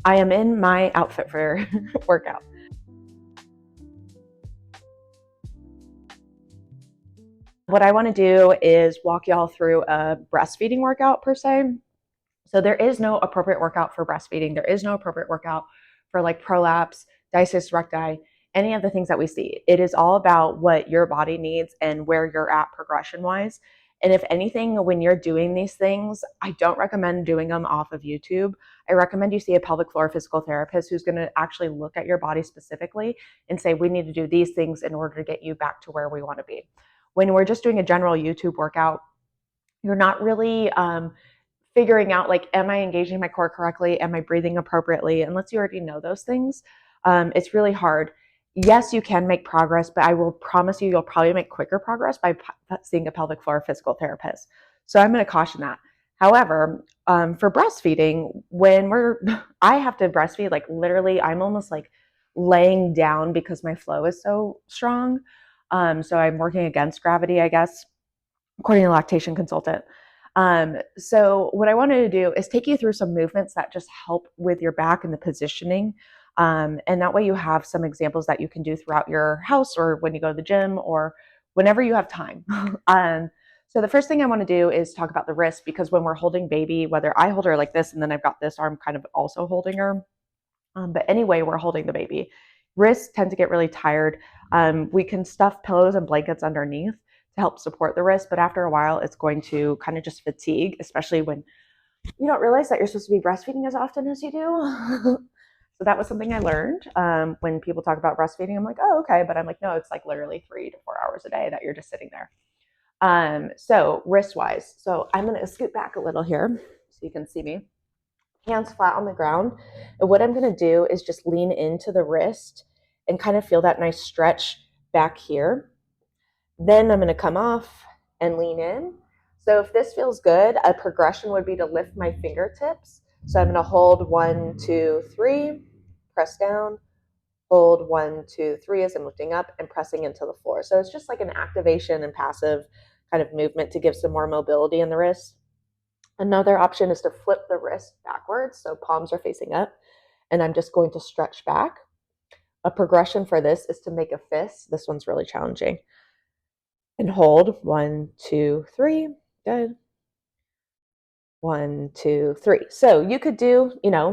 I am in my outfit for workout. What I want to do is walk y'all through a breastfeeding workout per se. So there is no appropriate workout for breastfeeding. There is no appropriate workout for like prolapse, diastasis recti, any of the things that we see. It is all about what your body needs and where you're at progression wise. And if anything, when you're doing these things, I don't recommend doing them off of YouTube. I recommend you see a pelvic floor physical therapist who's going to actually look at your body specifically and say, we need to do these things in order to get you back to where we want to be. When we're just doing a general YouTube workout, you're not really figuring out like, am I engaging my core correctly? Am I breathing appropriately? Unless you already know those things, it's really hard. Yes, you can make progress, but I will promise you, you'll probably make quicker progress by seeing a pelvic floor physical therapist. So I'm going to caution that. However, for breastfeeding, I have to breastfeed, like literally, I'm almost like laying down because my flow is so strong. So I'm working against gravity, I guess, according to a lactation consultant. So what I wanted to do is take you through some movements that just help with your back and the positioning. And that way you have some examples that you can do throughout your house or when you go to the gym or whenever you have time. So the first thing I want to do is talk about the wrist, because when we're holding baby, whether I hold her like this and then I've got this arm kind of also holding her, but anyway, we're holding the baby. Wrists tend to get really tired. We can stuff pillows and blankets underneath to help support the wrist, but after a while, it's going to kind of just fatigue, especially when you don't realize that you're supposed to be breastfeeding as often as you do. So that was something I learned when people talk about breastfeeding. I'm like, oh, okay. But I'm like, no, it's like literally 3 to 4 hours a day that you're just sitting there. So wrist wise, so I'm going to scoot back a little here so you can see me. Hands flat on the ground. And what I'm going to do is just lean into the wrist and kind of feel that nice stretch back here. Then I'm going to come off and lean in. So if this feels good, a progression would be to lift my fingertips. So I'm going to hold 1, 2, 3, press down, hold 1, 2, 3 as I'm lifting up and pressing into the floor. So it's just like an activation and passive kind of movement to give some more mobility in the wrist. Another option is to flip the wrist backwards, so palms are facing up, and I'm just going to stretch back. A progression for this is to make a fist. This one's really challenging. And hold 1, 2, 3. Good. 1, 2, 3. So you could do,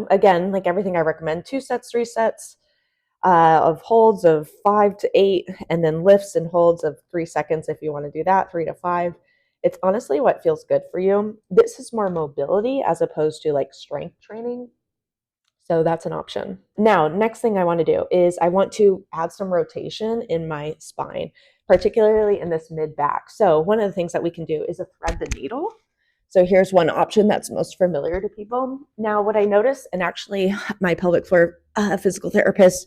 again, like everything I recommend, 2 sets, 3 sets of holds of 5 to 8, and then lifts and holds of 3 seconds if you want to do that, 3 to 5. It's honestly what feels good for you. This is more mobility as opposed to like strength training. So that's an option. Now, next thing I want to do is I want to add some rotation in my spine, particularly in this mid back. So one of the things that we can do is a thread the needle. So here's one option that's most familiar to people. Now, what I noticed, and actually my pelvic floor physical therapist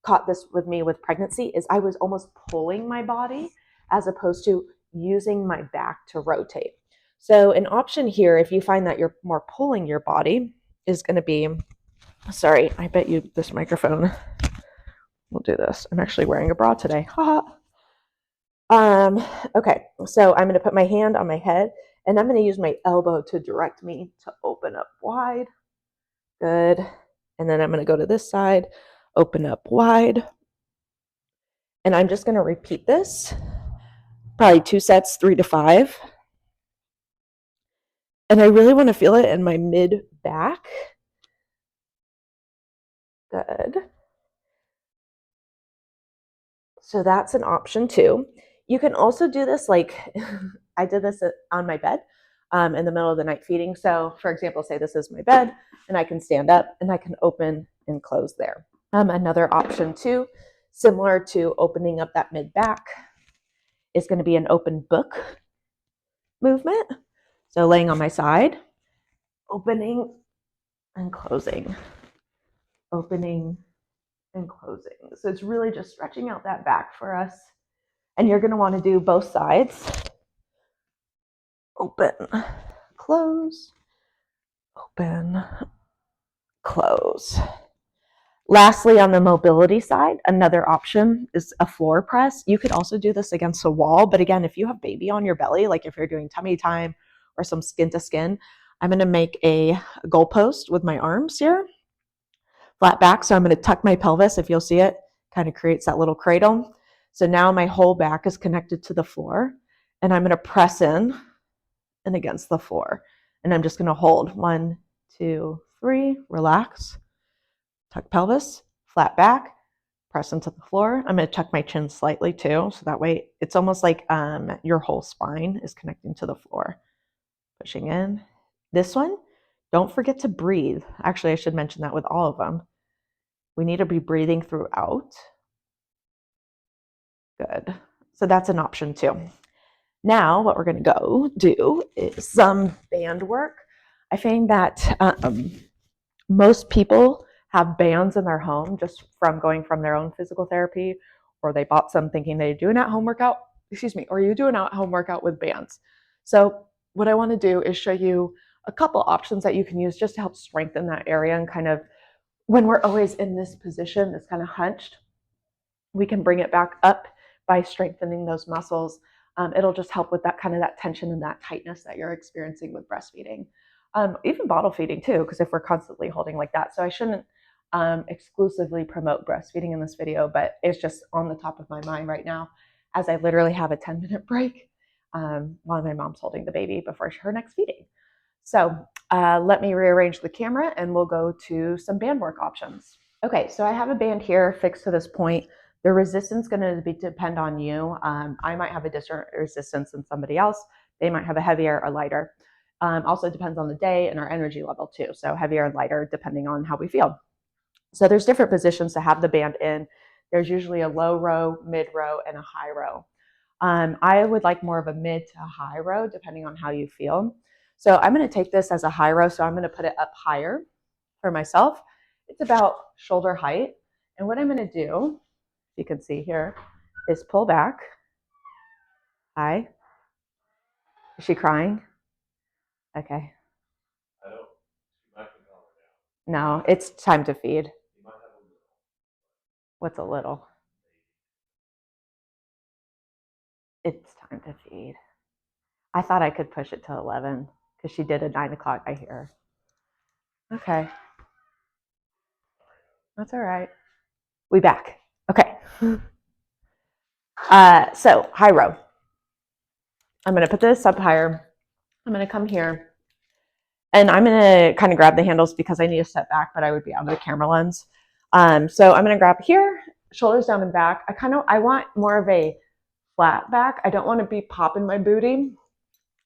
caught this with me with pregnancy, is I was almost pulling my body as opposed to using my back to rotate. So an option here, if you find that you're more pulling your body, is going to be, sorry, I bet you this microphone will do this. I'm actually wearing a bra today. Okay, so I'm going to put my hand on my head and I'm going to use my elbow to direct me to open up wide. Good. And then I'm going to go to this side, open up wide. And I'm just going to repeat this, probably 2 sets, 3 to 5. And I really want to feel it in my mid back. Good. So that's an option too. You can also do this like I did this on my bed in the middle of the night feeding. So for example, say this is my bed and I can stand up and I can open and close there. Another option too, similar to opening up that mid back, is going to be an open book movement. So laying on my side, opening and closing, opening and closing. So it's really just stretching out that back for us. And you're going to want to do both sides. Open, close, open, close. Lastly, on the mobility side, another option is a floor press. You could also do this against a wall, but again, if you have baby on your belly, like if you're doing tummy time or some skin to skin, I'm going to make a goalpost with my arms here. flat back. So I'm going to tuck my pelvis. If you'll see it, kind of creates that little cradle. So now my whole back is connected to the floor, and I'm going to press in and against the floor. And I'm just going to hold 1, 2, 3, relax, tuck pelvis, flat back, press into the floor. I'm going to tuck my chin slightly too. So that way it's almost like your whole spine is connecting to the floor. Pushing in. This one, don't forget to breathe. Actually, I should mention that with all of them. We need to be breathing throughout. Good. So that's an option too. Now, what we're going to go do is some band work. I find that most people have bands in their home just from going from their own physical therapy, or they bought some thinking they do an at-home workout, or you do an at-home workout with bands. So what I want to do is show you a couple options that you can use just to help strengthen that area, and kind of when we're always in this position, this kind of hunched, we can bring it back up by strengthening those muscles. It'll just help with that kind of that tension and that tightness that you're experiencing with breastfeeding. Even bottle feeding too, because if we're constantly holding like that. So I shouldn't exclusively promote breastfeeding in this video, but it's just on the top of my mind right now as I literally have a 10-minute break while my mom's holding the baby before her next feeding. So let me rearrange the camera and we'll go to some band work options. Okay, so I have a band here fixed to this point. The resistance is going to depend on you. I might have a different resistance than somebody else. They might have a heavier or lighter. Also depends on the day and our energy level too. So heavier and lighter depending on how we feel. So there's different positions to have the band in. There's usually a low row, mid row, and a high row. I would like more of a mid to high row depending on how you feel. So I'm going to take this as a high row. So I'm going to put it up higher for myself. It's about shoulder height. And what I'm going to do, you can see here, is pull back. Hi. Is she crying? Okay. No, it's time to feed. What's a little? It's time to feed. I thought I could push it to 11 because she did a 9 o'clock, I hear. Okay. That's all right. We back. Okay. So high row. I'm going to put this up higher. I'm going to come here. And I'm going to kind of grab the handles because I need to step back, but I would be out of the camera lens. So I'm going to grab here, shoulders down and back. I want more of a flat back. I don't want to be popping my booty.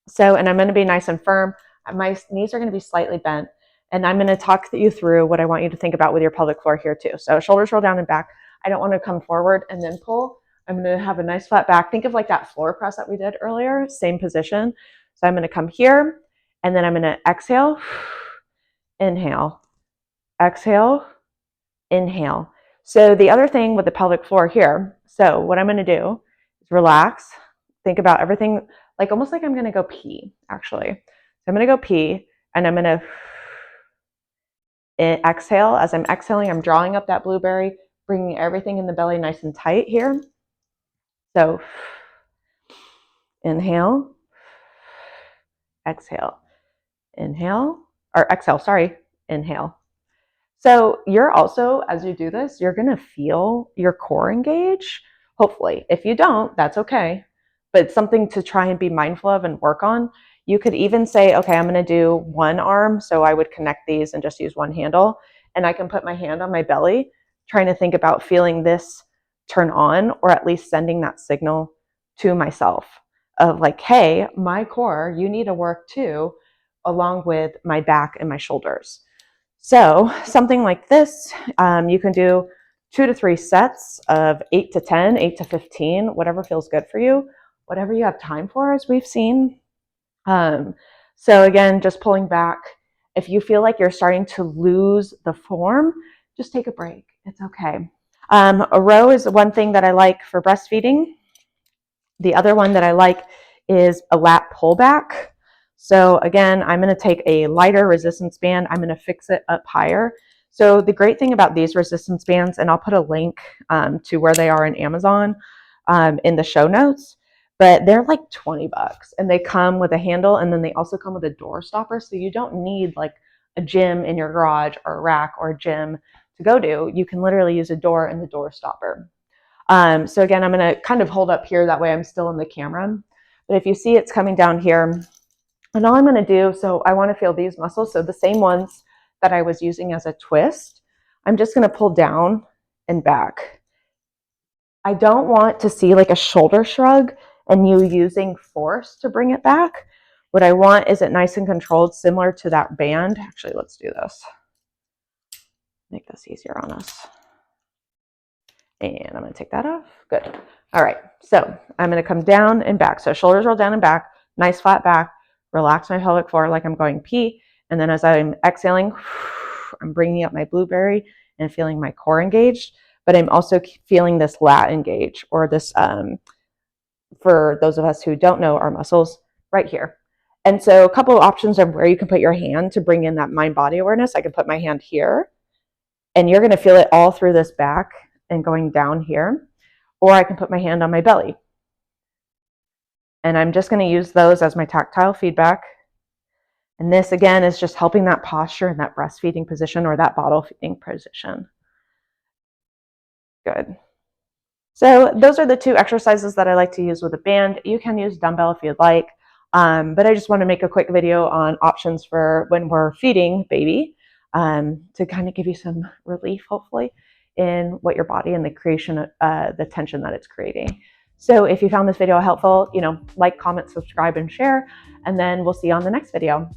So, and I'm going to be nice and firm. My knees are going to be slightly bent. And I'm going to talk you through what I want you to think about with your pelvic floor here too. So shoulders roll down and back. I don't want to come forward and then pull. I'm going to have a nice flat back. Think of like that floor press that we did earlier, same position. So I'm going to come here and then I'm going to exhale, inhale, exhale, inhale. So the other thing with the pelvic floor here, so what I'm going to do is relax. Think about everything, like almost like I'm going to go pee, actually. So I'm going to go pee and I'm going to exhale. As I'm exhaling, I'm drawing up that blueberry, bringing everything in the belly nice and tight here. So inhale, exhale, inhale, or exhale, sorry, inhale. So you're also, as you do this, you're going to feel your core engage, hopefully. If you don't, that's okay. But it's something to try and be mindful of and work on. You could even say, okay, I'm going to do one arm. So I would connect these and just use one handle. And I can put my hand on my belly, trying to think about feeling this turn on, or at least sending that signal to myself of like, hey, my core, you need to work too, along with my back and my shoulders. So something like this, you can do 2 to 3 sets of 8 to 10, 8 to 15, whatever feels good for you, whatever you have time for, as we've seen. So again, just pulling back. If you feel like you're starting to lose the form, just take a break. It's okay. A row is one thing that I like for breastfeeding. The other one that I like is a lat pullback. So again, I'm going to take a lighter resistance band. I'm going to fix it up higher. So the great thing about these resistance bands, and I'll put a link to where they are in Amazon in the show notes, but they're like 20 bucks and they come with a handle and then they also come with a door stopper. So you don't need like a gym in your garage or a rack or a gym to go to, you can literally use a door and the door stopper. So again, I'm going to kind of hold up here. That way I'm still in the camera. But if you see it's coming down here, and all I'm going to do, so I want to feel these muscles. So the same ones that I was using as a twist, I'm just going to pull down and back. I don't want to see like a shoulder shrug and you using force to bring it back. What I want is it nice and controlled, similar to that band. Actually, let's do this. Make this easier on us. And I'm going to take that off. Good. All right. So I'm going to come down and back. So shoulders roll down and back, nice flat back, relax my pelvic floor like I'm going pee. And then as I'm exhaling, I'm bringing up my blueberry and feeling my core engaged, but I'm also feeling this lat engage, or this, for those of us who don't know our muscles, right here. And so a couple of options of where you can put your hand to bring in that mind-body awareness. I can put my hand here, and you're going to feel it all through this back and going down here, or I can put my hand on my belly. And I'm just going to use those as my tactile feedback. And this again is just helping that posture in that breastfeeding position or that bottle feeding position. Good. So those are the two exercises that I like to use with a band. You can use dumbbell if you'd like, but I just want to make a quick video on options for when we're feeding baby, to kind of give you some relief, hopefully, in what your body and the creation of the tension that it's creating. So if you found this video helpful, like, comment, subscribe, and share, and then we'll see you on the next video.